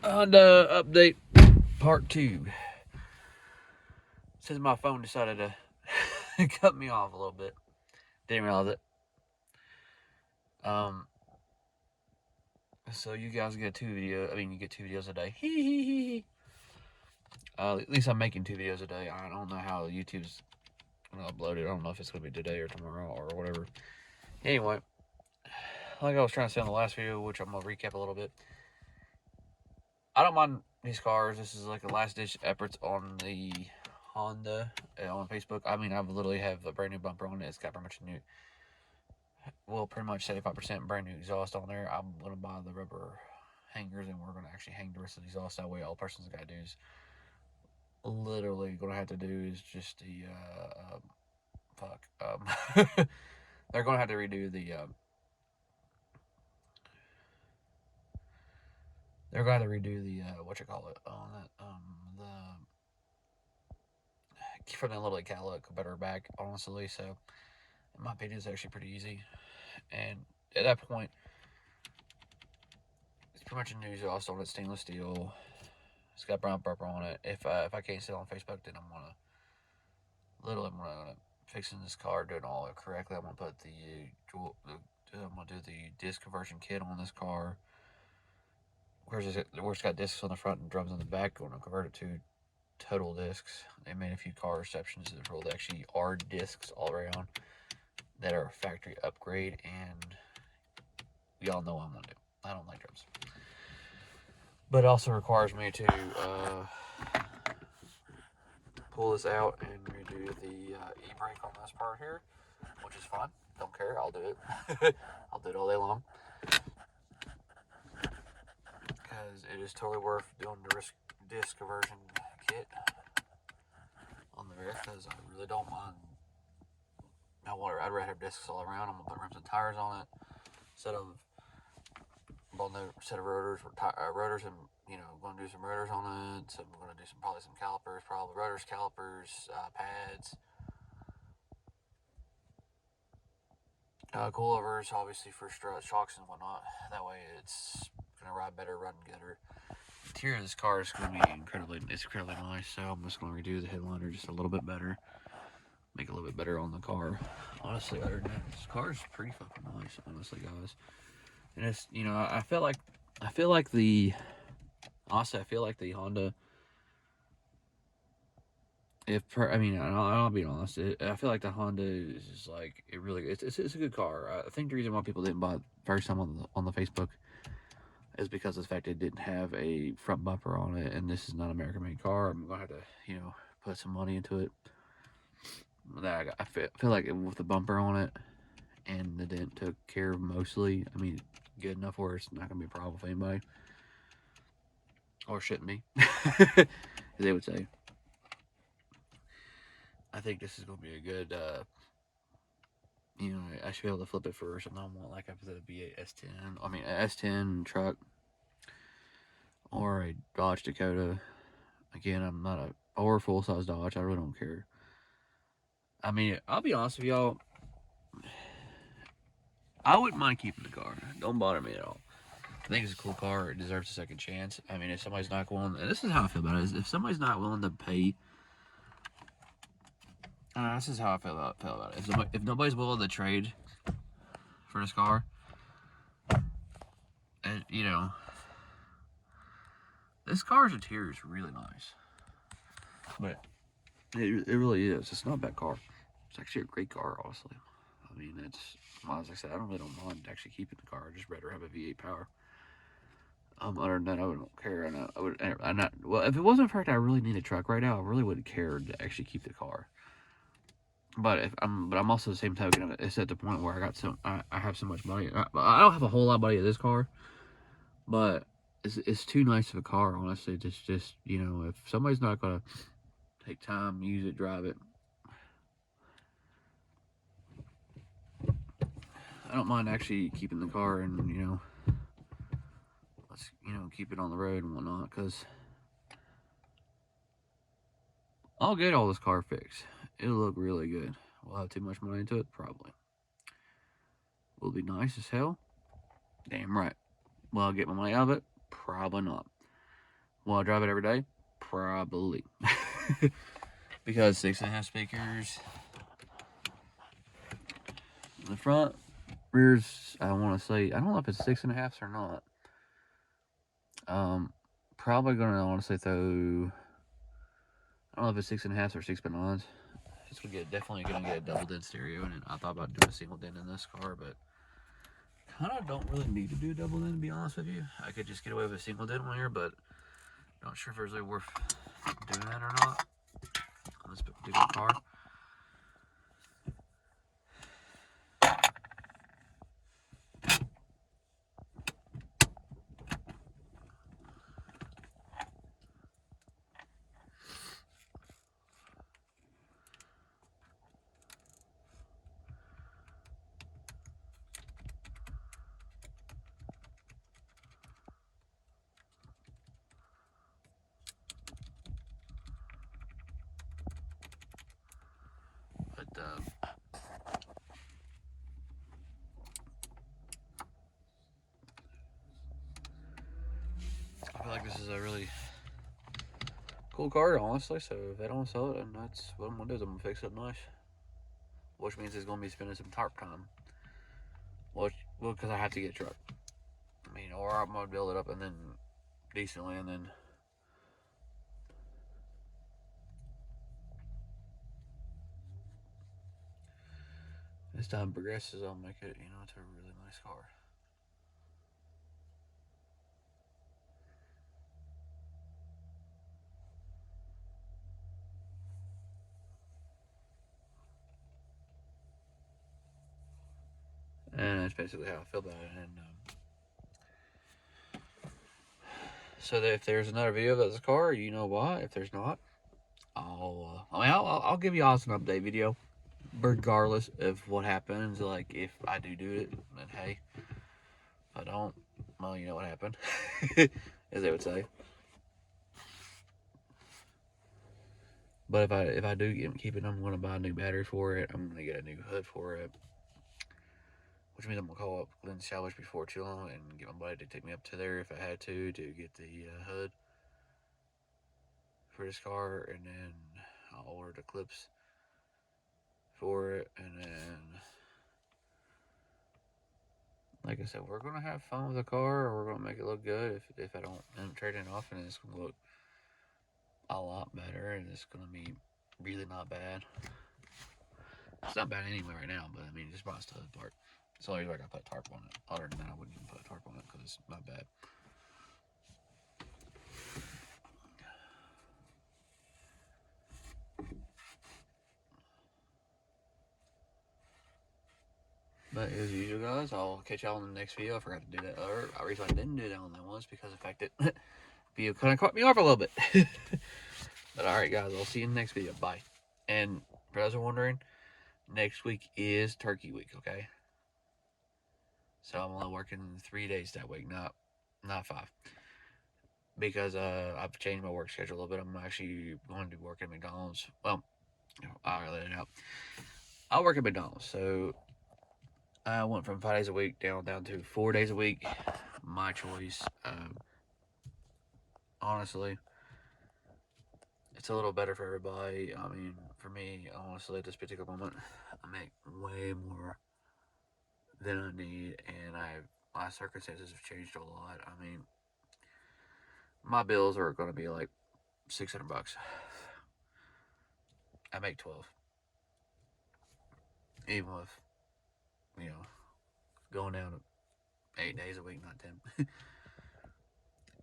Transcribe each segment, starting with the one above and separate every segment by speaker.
Speaker 1: Honda update part 2. Since my phone decided to cut me off a little bit. Didn't realize it. So you guys get you get 2 videos a day. At least I'm making 2 videos a day. I don't know how YouTube's gonna upload it. I don't know if it's gonna be today or tomorrow or whatever. Anyway, like I was trying to say in the last video, which I'm gonna recap a little bit. I don't mind these cars. This is like a last ditch efforts on the Honda on Facebook. I literally have a brand new bumper on it. It's got pretty much pretty much 75% brand new exhaust on there. I'm gonna buy the rubber hangers, and we're gonna actually hang the rest of the exhaust. That way, all the person's gotta do is literally gonna have to do is just the they're gonna have to redo the what you call it on that the from the little calic better back, honestly. So in my opinion, it's actually pretty easy. And at that point, it's pretty much a new exhaust on it, stainless steel. It's got brown bumper on it. If I can't see it on Facebook, then I'm gonna fixing this car, doing all it correctly. I'm gonna put I'm gonna do the disc conversion kit on this car. Where it's got discs on the front and drums on the back. I'm gonna convert it to total discs. They made a few car exceptions that rule. They actually are discs all around that are a factory upgrade, and we all know what I'm gonna do. I don't like drums. But it also requires me to pull this out and redo the e-brake on this part here, which is fine. Don't care. I'll do it. I'll do it all day long. Because it is totally worth doing the disc conversion kit on the rear, because I really don't mind. I'd rather have discs all around. I'm going to put rims and tires on it instead of set of rotors and going to do some rotors on it. So I'm going to do probably some calipers, rotors, calipers, pads, coilovers, obviously for shocks and whatnot. That way it's going to ride better, run gooder. The interior of this car is going to be incredibly nice. So I'm just going to redo the headliner just a little bit better, make it a little bit better on the car. Honestly, other than that, this car is pretty fucking nice. Honestly, guys. And it's, I feel like the Honda. I'll be honest. I feel like the Honda is just like it really. It's a good car. I think the reason why people didn't buy it first time on the Facebook is because of the fact it didn't have a front bumper on it, and this is not an American-made car. I'm gonna have to put some money into it. I feel like with the bumper on it and the dent took care of mostly. Good enough where it's not gonna be a problem for anybody, or shouldn't be, as they would say. I think this is gonna be a good. I should be able to flip it for something I want, like if it be a S10. A S10 truck or a Dodge Dakota. Again, I'm not or a full size Dodge. I really don't care. I'll be honest with y'all. I wouldn't mind keeping the car. Don't bother me at all. I think it's a cool car. It deserves a second chance. If somebody's not willing, and this is how I feel about it. If somebody's not willing to pay, this is how I feel about it. If nobody's willing to trade for this car, and this car's interior is really nice, but it really is. It's not a bad car. It's actually a great car, honestly. As I said, I really don't mind actually keeping the car. I'd just rather have a V8 power. Other than that, I don't care. If it wasn't for the fact I really need a truck right now, I really wouldn't care to actually keep the car. But I'm also the same token. It's at the point where I have so much money. I don't have a whole lot of money in this car, but it's too nice of a car, honestly. Just if somebody's not gonna take time, use it, drive it, I don't mind actually keeping the car and let's keep it on the road and whatnot, because I'll get all this car fixed. It'll look really good. We'll have too much money into it, probably. Will it be nice as hell? Damn right. Will I get my money out of it? Probably not. Will I drive it every day? Probably. Because 6.5 speakers in the front, rears, I want to say, I don't know if it's 6.5s or not. Probably gonna, I want to say, though, I don't know if it's 6.5s or 6x9s. It's gonna get, definitely gonna get a double din stereo in it. I thought about doing a single din in this car, but kind of don't really need to do a double din, to be honest with you. I could just get away with a single din one here, but not sure if it's really worth doing that or not on this particular car. But I feel like this is a really cool car, honestly. So if they don't sell it, and that's what I'm gonna do, is I'm gonna fix it nice. Which means it's gonna be spending some tarp time. Well, because I have to get a truck. I mean, or I'm gonna build it up and then decently, and then as time progresses, I'll make it, you know, it's a really nice car. And that's basically how I feel about it. And so that if there's another video of this car, you know why. If there's not, I'll give you all an update video, regardless of what happens. Like if I do it, then hey. If I don't, well, you know what happened, as they would say. But if I do keep it, I'm gonna buy a new battery for it. I'm gonna get a new hood for it, which means I'm gonna call up Glenn Salvage before too long and get my buddy to take me up to there if I had to get the hood for this car, and then I'll order the clips for it, and then, like I said, we're gonna have fun with the car. We're gonna make it look good. If I don't end up trading it off, and it's gonna look a lot better, and it's gonna be really not bad. It's not bad anyway right now, but I mean, just brought the hood part. It's the only reason I gotta put a tarp on it. Other than that, I wouldn't even put a tarp on it because it's not bad. But as usual, guys, I'll catch y'all in the next video. I forgot to do that. Or the reason I didn't do that on that one is because of the fact that video kind of caught me off a little bit. But alright, guys, I'll see you in the next video. Bye. And for those who are wondering, next week is Turkey Week, okay? So I'm only working 3 days that week, not 5. Because I've changed my work schedule a little bit. I'm actually going to work at McDonald's. Well, I'll let it out. I'll work at McDonald's, so I went from 5 days a week down to 4 days a week. My choice. Honestly, it's a little better for everybody. I mean, for me, honestly, at this particular moment, I make way more than I need, and my circumstances have changed a lot. I mean, my bills are going to be like $600. I make 12, even with, you know, going down to 8 days a week, not 10.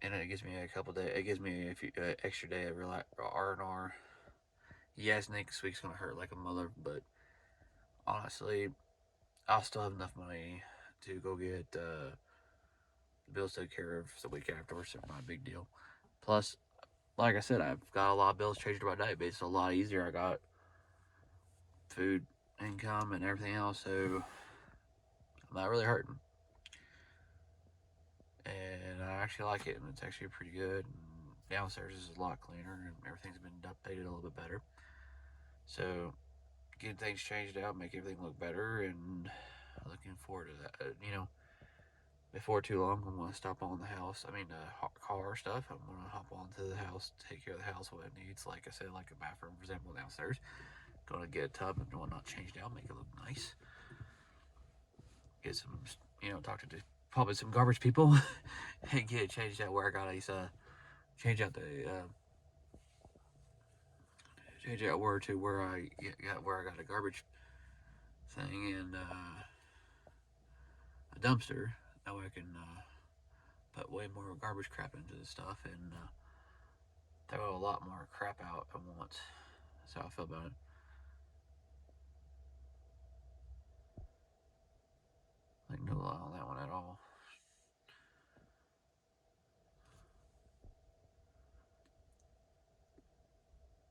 Speaker 1: And it gives me a couple days. It gives me a few extra day of R&R. Yes, next week's gonna hurt like a mother, but honestly, I'll still have enough money to go get the bills taken care of the week afterwards. So not a big deal. Plus, like I said, I've got a lot of bills changed by day, but it's a lot easier. I got food income and everything else, so I'm not really hurting. And I actually like it, and it's actually pretty good. And downstairs is a lot cleaner, and everything's been updated a little bit better. So, getting things changed out, make everything look better, and looking forward to that. You know, before too long, I'm gonna stop on the house. I mean, car stuff. I'm gonna hop onto the house, take care of the house, what it needs. Like I said, like a bathroom, for example, downstairs. Gonna get a tub and whatnot changed out, make it look nice. Get some, talk to probably some garbage people and get it changed out where I got a change out the change out where to where I got a garbage thing and a dumpster. That way I can put way more garbage crap into the stuff and throw a lot more crap out at once. That's how I feel about it. Like no lie on that one at all.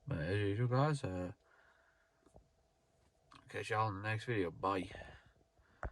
Speaker 1: But as usual, guys, catch y'all in the next video. Bye.